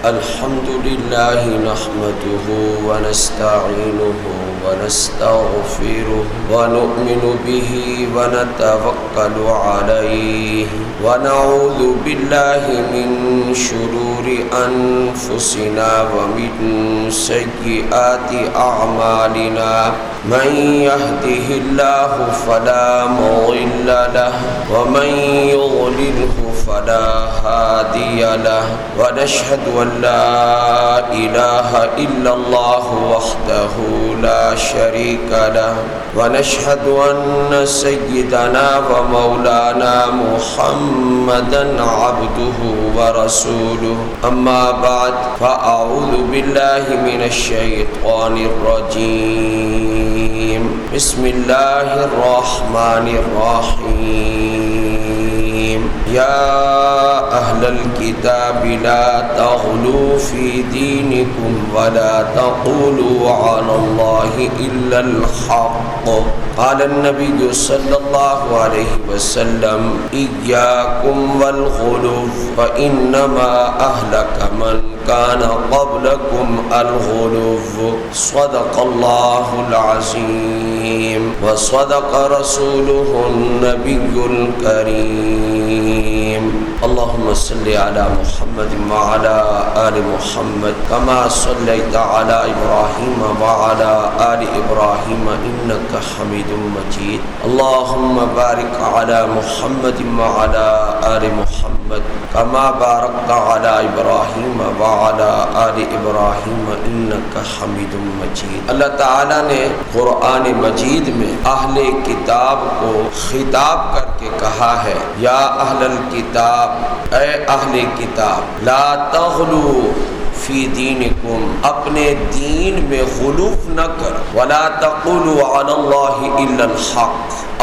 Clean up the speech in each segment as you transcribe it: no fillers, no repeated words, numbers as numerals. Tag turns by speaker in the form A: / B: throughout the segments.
A: الحمد لله نحمده ونستعينه ونستغفره ونؤمن به ونتوكل عليه ونعوذ بالله من شرور أنفسنا ومن سيئات أعمالنا من يهده الله فلا مضل له ومن يضلله فلا هادي له ونشهد أن لا إله إلا الله وحده لا شريك له ونشهد أن سيدنا ومولانا محمدا عبده ورسوله أما بعد فأعوذ بالله من الشيطان الرجيم بسم الله الرحمن الرحيم يا أهل الكتاب لا تغلوا في دينكم ولا تقولوا على الله إلا الحق قال النبي صلى الله عليه وسلم إياكم والغلو فإنما أهلك من كان قبلكم الغلو صدق الله العظيم وصدق رسوله النبي الكريم اللهم صل على محمد وعلى آل محمد كما صليت على إبراهيم وعلى آل إبراهيم إنك حميد مجيد اللهم بارك على محمد وعلى آل محمد كما باركت على إبراهيم وعلى آل إبراهيم إنك حميد مجيد اللہ تعالیٰ نے قرآن مجید میں اہل کتاب کو خطاب کر کے کہا ہے یا اہل الکتاب، اے اہل کتاب، لا تغلو فی دینکم، اپنے دین میں غلو نہ کرو، ولا تقولوا علی اللہ الا الحق،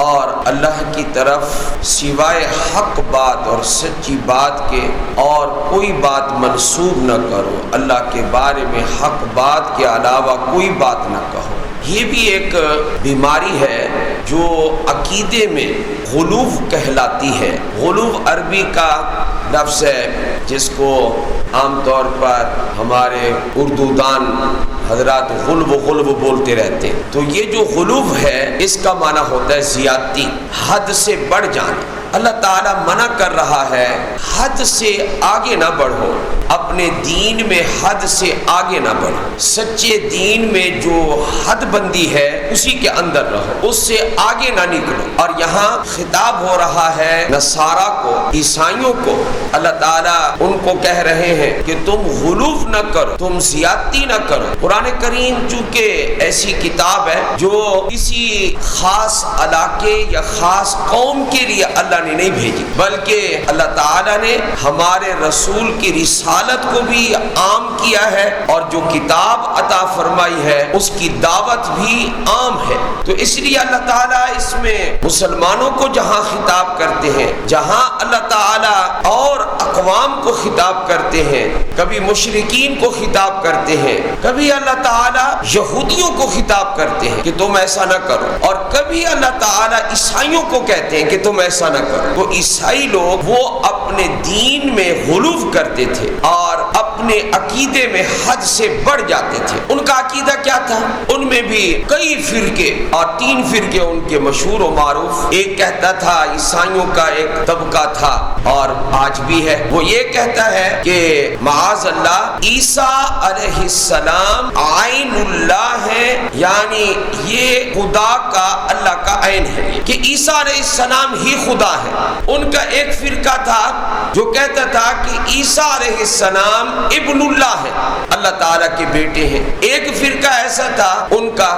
A: اور اللہ کی طرف سوائے حق بات اور سچی بات کے اور کوئی بات منسوب نہ کرو، اللہ کے بارے میں حق بات کے علاوہ کوئی بات نہ کہو۔ یہ بھی ایک بیماری ہے جو عقیدے میں غلو کہلاتی ہے۔ غلو عربی کا لفظ ہے جس کو عام طور پر ہمارے اردو دان حضرات غلو بولتے رہتے ہیں۔ تو یہ جو غلو ہے اس کا معنی ہوتا ہے زیادتی، حد سے بڑھ جانا۔ اللہ تعالیٰ منع کر رہا ہے حد سے آگے نہ بڑھو، اپنے دین میں حد سے آگے نہ بڑھو، سچے دین میں جو حد بندی ہے اسی کے اندر رہو، اس سے آگے نہ نکلو۔ اور یہاں خطاب ہو رہا ہے نصارہ کو، عیسائیوں کو۔ اللہ تعالیٰ ان کو کہہ رہے ہیں کہ تم غلو نہ کرو، تم زیادتی نہ کرو۔ قرآن کریم چونکہ ایسی کتاب ہے جو کسی خاص علاقے یا خاص قوم کے لیے اللہ نے نہیں بھیجی، بلکہ اللہ تعالیٰ نے ہمارے رسول کی رسالت کو بھی عام کیا ہے، اور جو کتاب عطا فرمائی ہے اس کی دعوت بھی عام ہے۔ تو اس لیے اللہ تعالیٰ اس میں مسلمانوں کو جہاں خطاب کرتے ہیں، جہاں اللہ تعالیٰ اور اقوام کو خطاب کرتے ہیں، کبھی مشرکین کو خطاب کرتے ہیں، کبھی اللہ تعالیٰ یہودیوں کو خطاب کرتے ہیں کہ تم ایسا نہ کرو، اور کبھی اللہ تعالیٰ عیسائیوں کو کہتے ہیں کہ تم ایسا نہ کرو۔ تو عیسائی لوگ وہ اپنے دین میں غلو کرتے تھے اور اپنے عقیدے میں حد سے بڑھ جاتے تھے۔ ان کا عقیدہ کیا تھا؟ ان میں بھی کئی فرقے، اور 3 فرقے ان کے مشہور و معروف۔ ایک کہتا تھا، عیسائیوں کا ایک طبقہ تھا اور آج بھی ہے، وہ یہ کہتا ہے کہ معاذ اللہ عیسیٰ علیہ السلام عین اللہ ہے، یعنی یہ خدا کا، اللہ کا عین ہے، کہ عیسیٰ علیہ السلام ہی خدا ہے۔ ان کا ایک فرقہ تھا جو کہتا تھا کہ عیسیٰ علیہ السلام ابن اللہ ہے، اللہ تعالیٰ کے بیٹے ہیں۔ ایک فرقہ ایسا تھا ان کا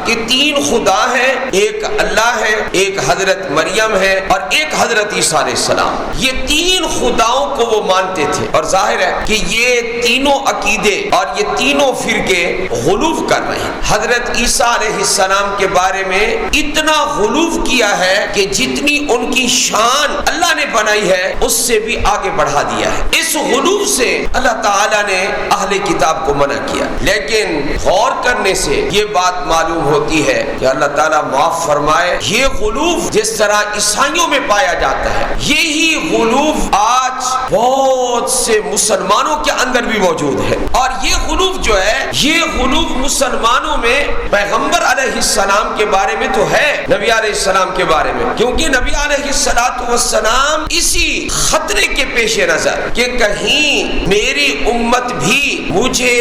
A: کہ 3 خدا ہیں، ایک اللہ ہے، ایک حضرت مریم ہے، اور ایک حضرت عیسیٰ علیہ السلام۔ یہ 3 خداؤں کو وہ مانتے تھے، اور ظاہر ہے کہ یہ تینوں عقیدے اور یہ تینوں فرقے غلو کر رہے ہیں۔ حضرت عیسیٰ علیہ السلام کے بارے میں اتنا غلو کیا ہے کہ جتنی ان کی شان اللہ نے بنائی ہے اس سے بھی آگے بڑھا دیا ہے۔ اس غلو سے اللہ تعالیٰ تعالیٰ نے اہل کتاب کو منع کیا، لیکن غور کرنے سے یہ بات معلوم ہوتی ہے کہ اللہ تعالیٰ معاف فرمائے، یہ غلوف جس طرح عیسائیوں میں پایا جاتا ہے، یہی غلوف آج بہت سے مسلمانوں کے اندر بھی موجود ہے۔ اور یہ غلوف جو ہے، یہ غلوف مسلمانوں میں پیغمبر علیہ السلام کے بارے میں تو ہے، نبی علیہ السلام کے بارے میں، کیونکہ نبی علیہ السلام اسی خطرے کے پیش نظر کہ کہیں میری امت بھی مجھے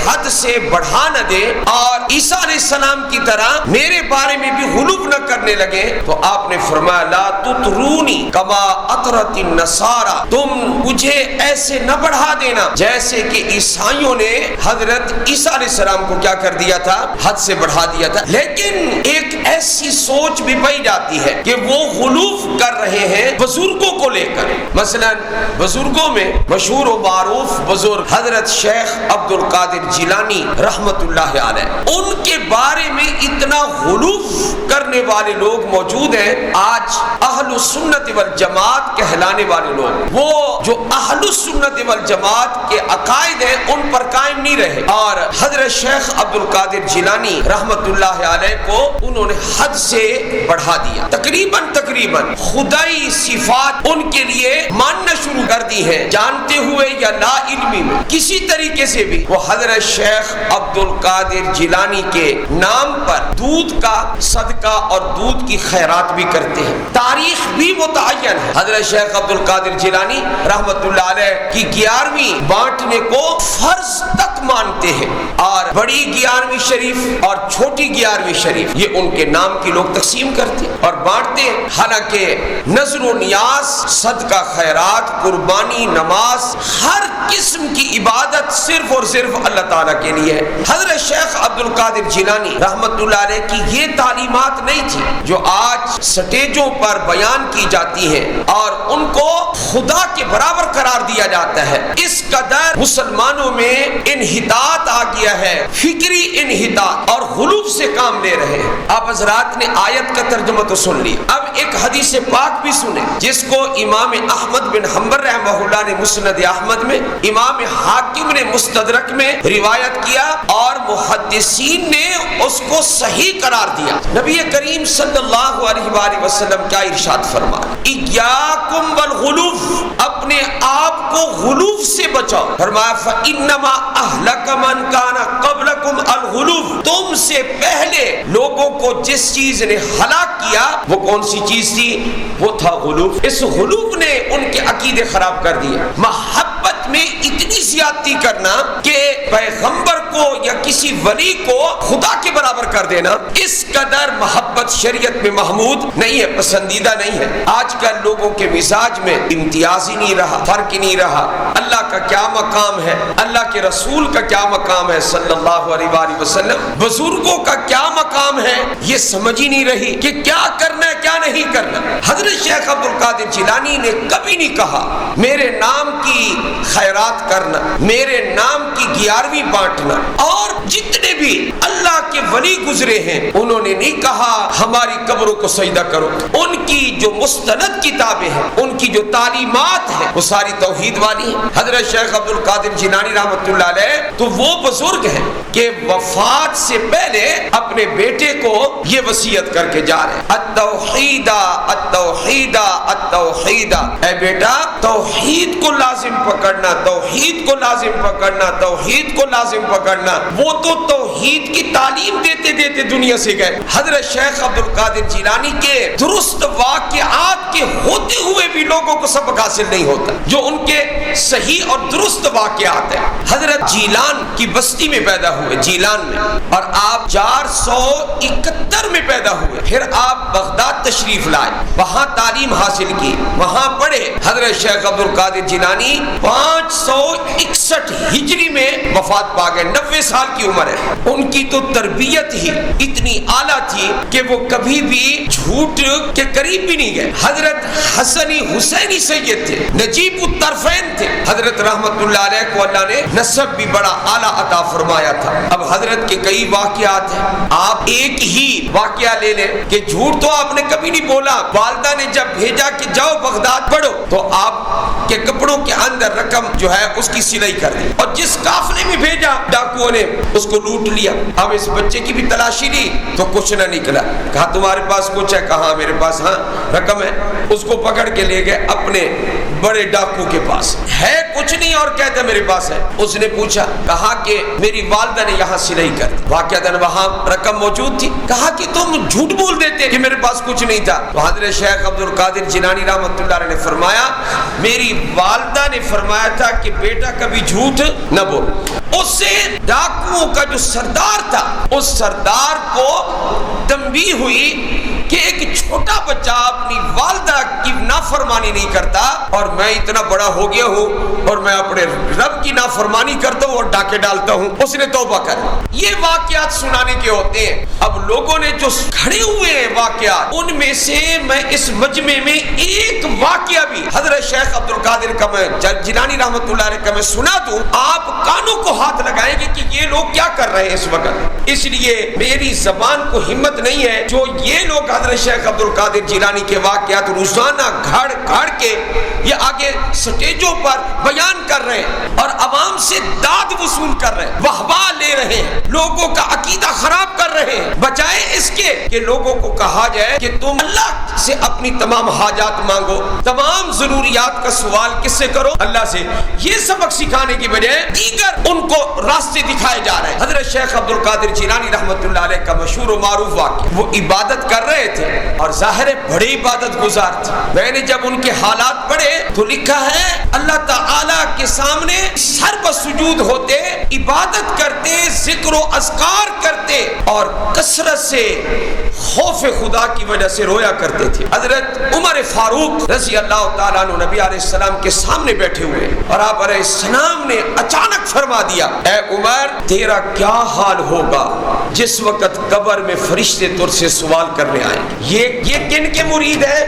A: حد سے بڑھا نہ دے اور عیسیٰ علیہ السلام کی طرح میرے بارے میں بھی غلوف نہ کرنے لگے، تو آپ نے فرمایا لا تطرونی کما اطرت النصارى، تم مجھے ایسے نہ بڑھا دینا جیسے کہ عیسائیوں نے حضرت عیسیٰ علیہ السلام کو کیا کر دیا تھا، حد سے بڑھا دیا تھا۔ لیکن ایک ایسی سوچ بھی پائی جاتی ہے کہ وہ غلوف کر رہے ہیں بزرگوں کو لے کر، مثلا بزرگوں میں مشہور و معروف بزرگ حضرت شیخ عبد القادر جیلانی رحمت اللہ علیہ، ان کے بارے میں اتنا غلوف کرنے والے لوگ موجود ہیں۔ آج اہل السنت والجماعت کہلانے والے لوگ، وہ جو اہل السنت والجماعت کے عقائد ہیں ان پر قائم نہیں رہے، اور حضرت شیخ عبد القادر جیلانی رحمت اللہ علیہ کو انہوں نے حد سے بڑھا دیا، تقریباً خدائی صفات ان کے لیے ماننا شروع کر دی ہے، جانتے ہوئے یا لا علمی میں کسی طریقے سے بھی۔ وہ حضرت شیخ عبد القادر جیلانی کے نام پر دودھ کا صدقہ اور دودھ کی خیرات بھی کرتے ہیں، تاریخ بھی متعین ہے۔ حضرت شیخ عبد القادر جیلانی رحمت اللہ علیہ کی 11ویں بانٹنے کو فرض تک مانتے ہیں، اور بڑی 11ویں شریف اور چھوٹی 11ویں شریف یہ ان کے نام کی لوگ تقسیم کرتے اور بانٹتے ہیں، حالانکہ نذر و نیاز، صدقہ خیرات، قربانی، نماز، ہر قسم کی عبادت صرف اور صرف اللہ تعالیٰ کے لیے ہے۔ حضرت شیخ عبد القادر جیلانی رحمت اللہ علیہ کی یہ تعلیمات نہیں تھی جو آج سٹیجوں پر بیان کی جاتی ہیں اور ان کو خدا کے برابر قرار دیا جاتا ہے۔ اس قدر مسلمانوں میں انحطاط آ گیا ہے، فکری انحطاط، اور غلوف سے کام لے رہے ہیں۔ آپ حضرات نے آیت کا ترجمہ تو سن لیا، اب ایک حدیث پاک بھی سنیں جس کو امام احمد بن حنبل رحمہ اللہ نے مسند احمد میں، امام حاکم نے مستدرک میں روایت کیا اور محدثین نے اس کو صحیح قرار دیا۔ نبی کریم صلی اللہ علیہ وآلہ وسلم کیا ارشاد فرمایا، ایاکم والغلوف، اپنے آپ کو غلوف سے بچاؤ، فرمایا فانما اہلک من کان قبلکم الغلوف، تم سے پہلے لوگوں کو جس چیز نے ہلاک کیا وہ کون سی چیز تھی، وہ تھا غلوف۔ اس غلوف نے ان کے عقیدے خراب کر دیے، محبت میں اتنی زیادتی کرنا کہ پیغمبر کو یا کسی ولی کو خدا کے برابر کر دینا، اس قدر محبت شریعت میں محمود نہیں ہے، پسندیدہ نہیں ہے۔ آج کل لوگوں کے مزاج میں امتیاز ہی نہیں رہا، فرق ہی نہیں رہا، اللہ کا کیا مقام ہے، اللہ کے رسول کا کیا مقام ہے صلی اللہ علیہ وآلہ وسلم، بزرگوں کا کیا مقام ہے، یہ سمجھ ہی نہیں رہی کہ کیا کرنا ہے کیا نہیں کرنا۔ حضرت شیخ عبد القادر جیلانی نے کبھی نہیں کہا میرے نام کی خیرات کرنا، میرے نام کی 11ویں بانٹنا، اور جتنے بھی اللہ کے ولی گزرے ہیں انہوں نے نہیں کہا ہماری قبروں کو سجدہ کرو۔ ان کی جو مستند کتابیں ہیں، ان کی جو تعلیمات ہیں وہ ساری توحید والی ہیں۔ حضرت شیخ عبد القادر جیلانی رحمۃ اللہ علیہ تو وہ بزرگ ہیں کہ وفات سے پہلے اپنے بیٹے کو یہ وصیت کر کے جا رہے ہیں، التوحید التوحید التوحید، اے بیٹا توحید کو لازم پکڑنا، توحید کو لازم پکڑنا، توحید کو لازم پکڑنا۔ وہ تو توحید کی تعلیم دیتے دیتے دنیا سے گئے۔ حضرت شیخ عبد القادر جیلانی کے درست واقعات کے ہوتے ہوئے بھی لوگوں کو سبق حاصل نہیں ہوتا جو ان کے صحیح اور درست واقعات ہیں۔ حضرت جیلان کی بستی میں پیدا ہوئے، جیلان میں، اور آپ 471 میں پیدا ہوئے، پھر آپ بغداد تشریف لائے، وہاں تعلیم حاصل کی، وہاں پڑھے۔ حضرت شیخ عبد القادر جیلانی 561 ہجری میں وفات پا گئے، 90 سال کی عمر ہے. ان کی تو تربیت ہی اتنی اعلیٰ تھی کہ وہ کبھی بھی جھوٹ کے قریب بھی نہیں گئے. حضرت حسنی حسینی سید تھے, نجیب الطرفین تھے. حضرت رحمت اللہ علیہ کو اللہ نے نسب بھی بڑا اعلیٰ عطا فرمایا تھا. اب حضرت کے کئی واقعات ہیں, آپ ایک ہی واقعہ لے لیں کہ جھوٹ تو آپ نے کبھی نہیں بولا. والدہ نے جب بھیجا کہ جاؤ بغداد پڑھو تو آپ کے کپڑوں کے اندر رقم جو ہے اس کی سلائی کر دی, اور جس قافلے میں بھیجا ڈاکوؤں نے اس کو لوٹ لیا. اب اس بچے کی بھی تلاشی لی تو کچھ نہ نکلا. کہا تمہارے پاس کچھ ہے؟ کہاں میرے پاس ہاں رقم ہے. اس کو پکڑ کے لے گئے اپنے بڑے ڈاکو کے پاس. ہے کچھ نہیں اور کہتا میرے پاس ہے. اس نے پوچھا, کہا کہ میری والدہ نے یہاں سلائی کر دی. واقعتاً وہاں رقم موجود تھی. کہا کہ تم جھوٹ بول دیتے کہ میرے پاس کچھ نہیں تھا. تو حضرت شیخ عبد القادر جیلانی رحمۃ اللہ علیہ نے فرمایا, میری والدہ نے فرمایا تھا کہ بیٹا کبھی جھوٹ نہ بول. اس سے ڈاکوؤں کا جو سردار تھا, اس سردار کو تنبیہ ہوئی کہ ایک چھوٹا بچہ اپنی والدہ کی نافرمانی نہیں کرتا, اور میں اتنا بڑا ہو گیا ہوں اور میں اپنے رب کی نافرمانی کرتا ہوں اور ڈاکے ڈالتا ہوں. اس نے توبہ کر. یہ واقعات سنانے کے ہوتے ہیں. اب لوگوں نے جو کھڑے ہوئے ہیں واقعات, ان میں سے میں اس مجمع میں ایک واقعہ بھی حضرت شیخ عبد القادر کا میں جیلانی رحمۃ اللہ علیہ کا میں سنا دوں, آپ کانوں کو ہاتھ لگائیں گے کہ یہ لوگ کیا کر رہے ہیں اس وقت. اس لیے میری زبان کو ہمت نہیں ہے جو یہ لوگ حضرت شیخ عبد القادر جیلانی کے واقعات روزانہ گھڑ کے یہ آگے سٹیجوں پر بیان کر رہے ہیں اور عوام سے داد وصول کر رہے ہیں, واہ لے رہے ہیں, لوگوں کا عقیدہ خراب کر رہے ہیں, بجائے اس کے کہ لوگوں کو کہا جائے کہ تم اللہ سے اپنی تمام حاجات مانگو, تمام ضروریات کا سوال کس سے کرو؟ اللہ سے. یہ سبق سکھانے کی بجائے دیگر ان کو راستے دکھائے جا رہے ہیں. حضرت شیخ عبد القادر جیلانی رحمۃ اللہ علیہ کا مشہور و معروف واقعہ, وہ عبادت کر رہے تھے اور ظاہر ہے بڑی عبادت گزار تھے. میں نے جب ان کے حالات پڑھے تو لکھا ہے اللہ تعالیٰ کے سامنے سر بسجود ہوتے, عبادت کرتے, ذکر و اذکار کرتے اور کثرت سے خوف خدا کی وجہ سے رویا کرتے تھے. حضرت عمر فاروق رضی اللہ تعالیٰ عنہ نبی علیہ السلام کے سامنے بیٹھے ہوئے اور آپ علیہ السلام نے اچانک فرما دیا, اے عمر تیرا کیا حال ہوگا جس وقت قبر میں فرشتے تجھ سے سوال کرنے آئیں گے. یہ کن کے مرید ہے؟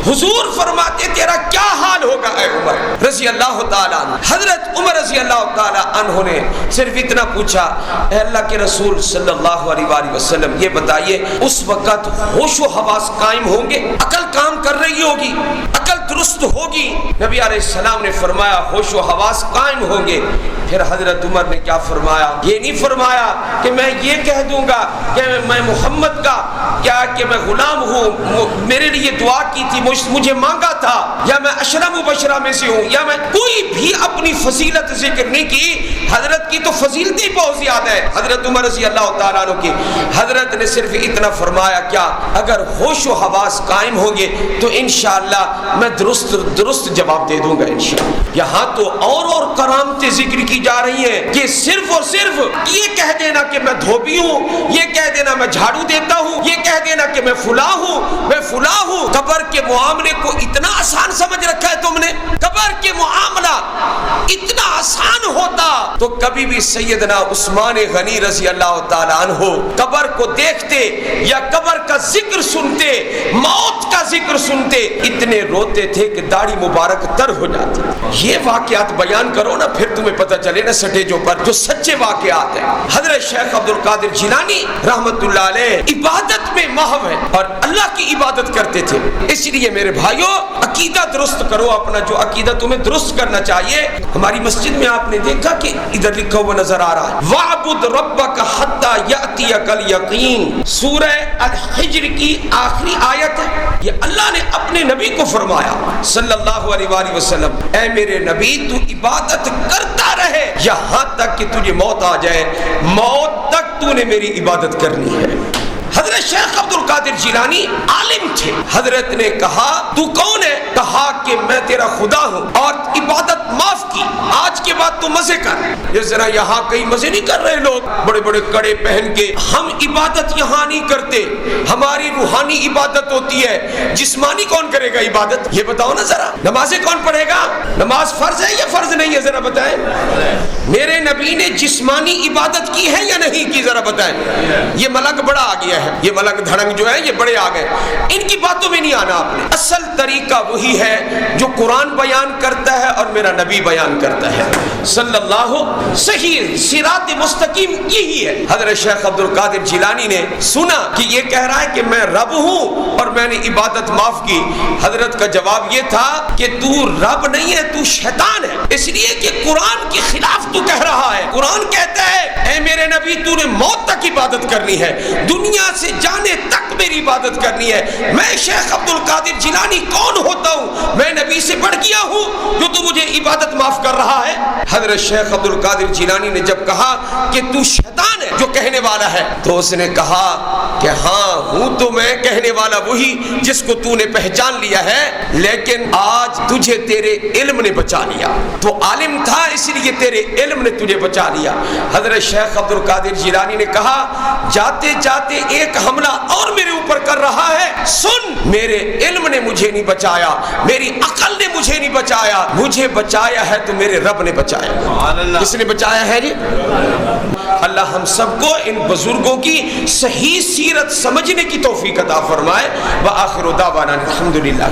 A: حضور فرماتے تیرا کیا حال ہوگا اے عمر رضی اللہ تعالیٰ عنہ. حضرت عمر رضی اللہ تعالیٰ عنہ نے صرف اتنا پوچھا, اے اللہ کے رسول صلی اللہ علیہ وآلہ وسلم یہ بتائیے اس وقت ہوش و حواس قائم ہوں گے, عقل کام کر رہی ہوگی, عقل درست ہوگی؟ نبی علیہ السلام نے فرمایا ہوش و حواس قائم ہوں گے. پھر حضرت عمر نے کیا فرمایا, یہ نہیں فرمایا کہ میں یہ کہہ دوں گا کہ میں محمد کا کیا کہ میں غلام ہوں, میرے لیے دعا کی تھی, مجھے مانگا تھا, یا میں اشرم مبشرہ میں سے ہوں, یا میں کوئی بھی اپنی فضیلت ذکر نہیں کی. حضرت کی تو فضیلتیں بہت زیادہ ہے, حضرت عمر رضی اللہ تعالیٰ عنہ کی. حضرت نے صرف اتنا فرمایا, کیا اگر ہوش و حواس قائم ہوں گے تو انشاءاللہ میں درست جواب دے دوں گا انشاءاللہ. یہاں تو اور کرامتیں ذکر کی جا رہی ہیں کہ صرف اور صرف یہ کہہ دینا کہ میں دھوبی ہوں, یہ کہہ دینا میں جھاڑو دیتا ہوں, یہ کہہ دینا کہ میں فلاں ہوں, میں فلاں ہوں. قبر کے معاملے کو اتنا آسان سمجھ رکھا ہے تم نے. قبر کے معاملہ اتنا آسان ہوتا تو کبھی بھی سیدنا عثمان غنی رضی اللہ تعالیٰ عنہ قبر کو دیکھتے یا قبر کا ذکر سنتے, موت کا ذکر سنتے, اتنے روتے تھے کہ داڑھی مبارک تر ہو جاتی. یہ واقعات بیان کرو نا, پھر تمہیں پتہ چلے نا سٹیجوں پر جو سچے واقعات ہیں. حضرت شیخ عبد القادر جیلانی رحمت اللہ علیہ عبادت میں محو ہے اور اللہ کی عبادت کرتے تھے. اس لیے میرے بھائیوں عقیدہ درست کرو اپنا, جو عقیدہ تمہیں درست کرنا چاہیے. ہماری مسجد میں آپ نے دیکھا کہ ادھر لکھا ہوا نظر آ رہا ہے, وَاعْبُدْ رَبَّكَ حَتَّى يَأْتِيَكَ الْيَقِينُ. سورہ الحجر کی آخری آیت ہے. یہ اللہ نے اپنے نبی کو فرمایا صلی اللہ علیہ وآلہ وسلم, اے میرے نبی تو عبادت کرتا رہے یہاں تک کہ تجھے موت آ جائے, موت تک تو نے میری عبادت کرنی ہے. حضرت شیخ عبد القادر جیلانی عالم تھے. حضرت نے کہا تو کون ہے؟ کہا کہ میں تیرا خدا ہوں, اور عبادت معاف کی, آج کے بعد تو مزے کر. یہ ذرا یہاں کئی مزے نہیں کر رہے لوگ بڑے بڑے کڑے پہن کے. ہم عبادت یہاں نہیں کرتے, ہماری روحانی عبادت ہوتی ہے. جسمانی کون کرے گا عبادت؟ یہ بتاؤ نا ذرا. نمازیں کون پڑھے گا؟ نماز فرض ہے یا فرض نہیں ہے ذرا بتائیں. میرے نبی نے جسمانی عبادت کی ہے یا نہیں کی؟ ذرا بتائیں. یہ ملک بڑا آ گیا ہے، یہ ملک دھڑنگ جو ہے یہ بڑے آ گئے، ان کی باتوں میں نہیں آنا آپ نے. اصل طریقہ وہی ہے جو قرآن بیان کرتا ہے اور میرا نبی بیان کرتا ہے صلی اللہ. صحیح صراط مستقیم یہی ہے. حضرت شیخ عبد القادر جیلانی نے سنا کہ یہ کہہ رہا ہے کہ میں رب ہوں اور میں نے عبادت معاف کی. حضرت کا جواب یہ تھا کہ تو رب نہیں ہے، تو شیطان ہے، اس لیے کہ قرآن کے خلاف تو کہہ رہا ہے. قرآن کہتا ہے اے میرے نبی تو نے موت تک عبادت کرنی ہے، دنیا سے جانے تک میری عبادت کرنی ہے. میں شیخ عبد القادر جیلانی کون ہوتا ہوں؟ میں نبی سے بڑھ گیا ہوں جو تو مجھے عبادت معاف کر رہا ہے. حضرت شیخ عبد القادر جیلانی نے جب کہا کہ تو شیطان ہے جو کہنے والا ہے، تو اس نے کہا کہ ہاں ہوں تو میں کہنے والا وہی جس کو تو نے پہچان لیا ہے، لیکن آج تجھے تیرے علم نے بچا لیا. تو عالم تھا اس لیے تیرے علم نے تجھے بچا لیا. حضرت شیخ عبد القادر جیلانی نے کہا جاتے جاتے ایک حملہ اور میرے اوپر کر رہا ہے. سن، میرے علم نے مجھے نہیں بچایا، میری عقل نے مجھے نہیں بچایا، مجھے بچایا ہے تو میرے رب نے بچایا. کس نے بچایا ہے جی؟ اللہ ہم سب کو ان بزرگوں کی صحیح سیرت سمجھنے کی توفیق عطا فرمائے. وآخر دعوانا الحمدللہ.